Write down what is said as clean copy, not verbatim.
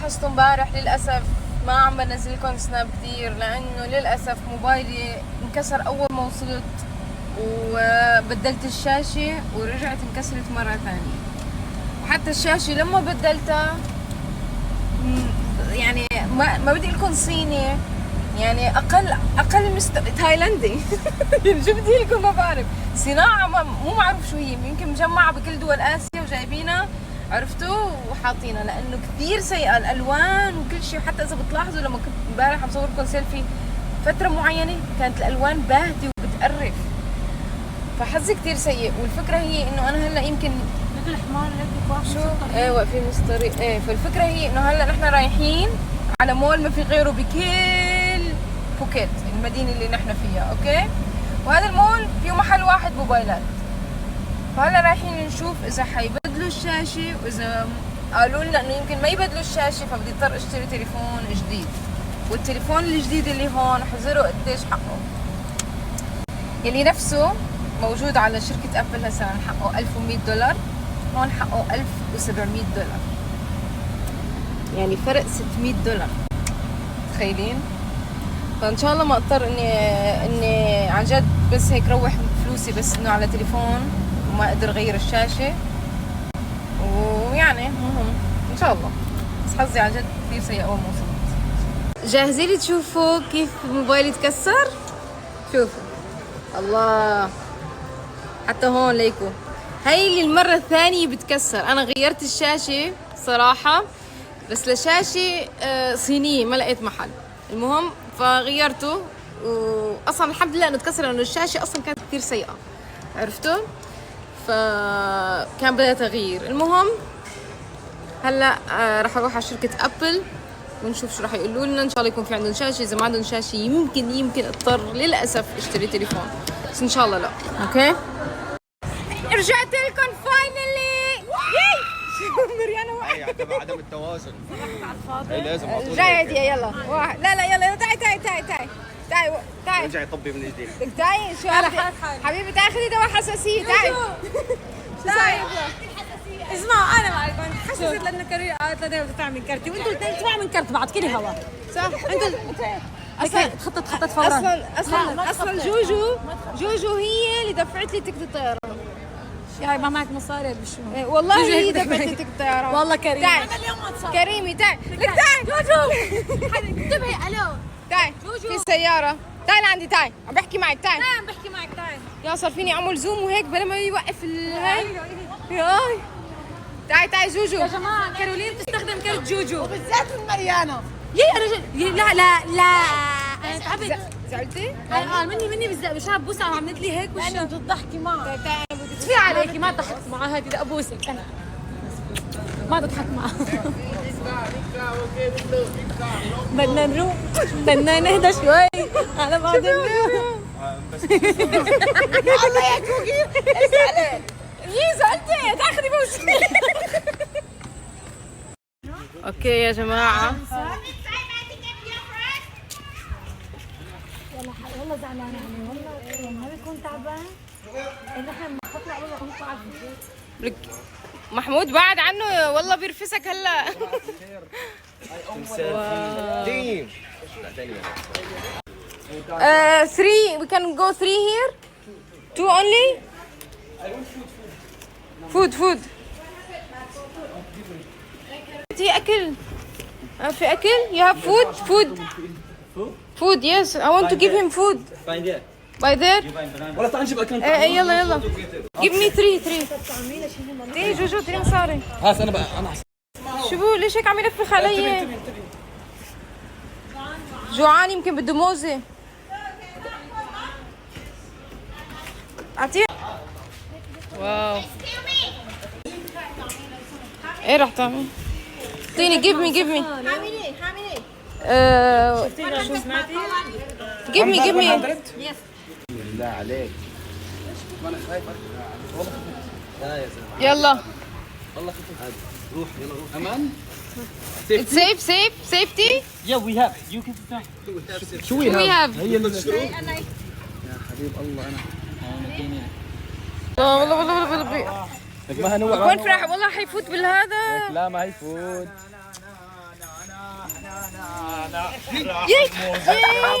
لاحظتوا امبارح للاسف ما عم بنزل لكم سناب كثير، لانه للاسف موبايلي انكسر اول ما وصلت، وبدلت الشاشه ورجعت انكسرت مره ثانيه. وحتى الشاشه لما بدلتها يعني ما بدي لكم صيني، يعني اقل تايلندي يعني شو بدي لكم، ما بعرف صناعه مو معروف شو هي، يمكن مجمعه بكل دول اسيا وجايبينها عرفتوا وحاطينها، لانه كثير سيئه الالوان وكل شيء. وحتى اذا بتلاحظوا لما كنت امبارح عم صور لكم سيلفي فتره معينه كانت الالوان باهته وبتقرف، فحظي كثير سيء. والفكره هي انه انا هلا يمكن الحمار هيك واقف شو واقفين نص الطريق. فالفكره هي انه هلا نحن رايحين على مول ما في غيره بكل بوكيت المدينه اللي نحن فيها، اوكي؟ وهذا المول فيه محل واحد موبايلات، فهلا رايحين نشوف اذا حيبدلوا الشاشه، واذا قالوا لنا انه يمكن ما يبدلوا الشاشه فبدي اضطر اشتري تليفون جديد. والتليفون الجديد اللي هون حزره قديش حقه، يلي نفسه موجود على شركه ابل هسه حقه $1100، هون حقه $1700، يعني فرق $600. تخيلين؟ فان شاء الله ما اضطر اني عن جد بس هيك روح فلوسي بس انه على تليفون وما اقدر اغير الشاشه، ويعني مهم ان شاء الله. بس حظي عن جد كثير سيء اول ما وصلت. جاهزين لي تشوفوا كيف موبايلي تكسر؟ شوفوا الله، حتى هون ليكو هاي المرة الثانية بتكسر. أنا غيرت الشاشة صراحة، بس لشاشة صينية ما لقيت محل، المهم فغيرته. وأصلا الحمد لله إنه تكسر لأنه الشاشة أصلا كانت كثير سيئة، عرفتوا؟ فكان بدها تغيير. المهم هلا راح أروح على شركة أبل ونشوف شو راح يقولوا لنا. إن شاء الله يكون في عندهم شاشة، إذا ما عندهم شاشة يمكن أضطر للأسف أشتري تليفون، بس إن شاء الله لا. أوكي؟ رجعت لكم فاينلي. مريانا واحد تبع عدم التوازن على الفاضي. لازم رجعت يلا واحد. لا يلا تعي ارجعي طبي من جديد. تعي شو حبيبي تعي خذي دواء حساسية. تعي اسمعوا انا معكم حسست لانه كريم قالت لنا بدها تعمل كرتي، وانتوا الاثنين تبعوا من كرت بعض كل هوا صح. انتوا خطت فورا. اصلا جوجو هي اللي دفعت لي تيكت الطيران. يا ما معك مصاري بشو؟ والله هي دفعت لي تيكت الطيران. والله كريم تعي انا اليوم اتصل. كريمي تعي لك تعي جوجو انتبهي. الو تعي في سيارة. تعي لعندي تعي عم بحكي معك. تعي عم بحكي معك. تعي يا صار فيني اعمل زوم وهيك بلا ما يوقف هاي. ياي تعي جوجو. يا جماعه كارولين بتستخدم كرت جوجو وبالذات المريانة. لا انا تعبت. زعلتي؟ مني بالذات مش عم بوسع وعملت لي هيك لأنه بتضحكي معه. في عليكي ما ضحكت معها، هذه بدي ابوسك انا ما تضحك معها. بدنا نروح، بدنا نهدى شوي على بعض اليوم. الله يا كوكي اسألي. ليه زعلتي؟ تاخذي بوسي. اوكي يا جماعة والله زعلانة يعني، والله ما بيكون تعبان. نحن خطنا اول ما كنت قاعد لك محمود بعد عنه والله بيرفسك هلا. تيم 3 we can go 3 here 2 only food في أكل في أكل you have food yes I want to give him food by there ولا تعال نجيب اكل. يلا give me 3 ليه جوجو 3 مصاري. هاس انا بقى انا شو بو ليش هيك عم يلفخ علي؟ جوعان يمكن بده موزة. اعطيه. واو ايه رح تعمل؟ اعطيني give me شو سمعتي؟ give me بالله عليك يلا روح يلا روح امان. it's safety يا وي هاف يو كيف شو we have هي اللي يا حبيب الله انا والله لك ما هنوع وين فرح والله حيفوت بالهذا. لا ما هيفوت. يي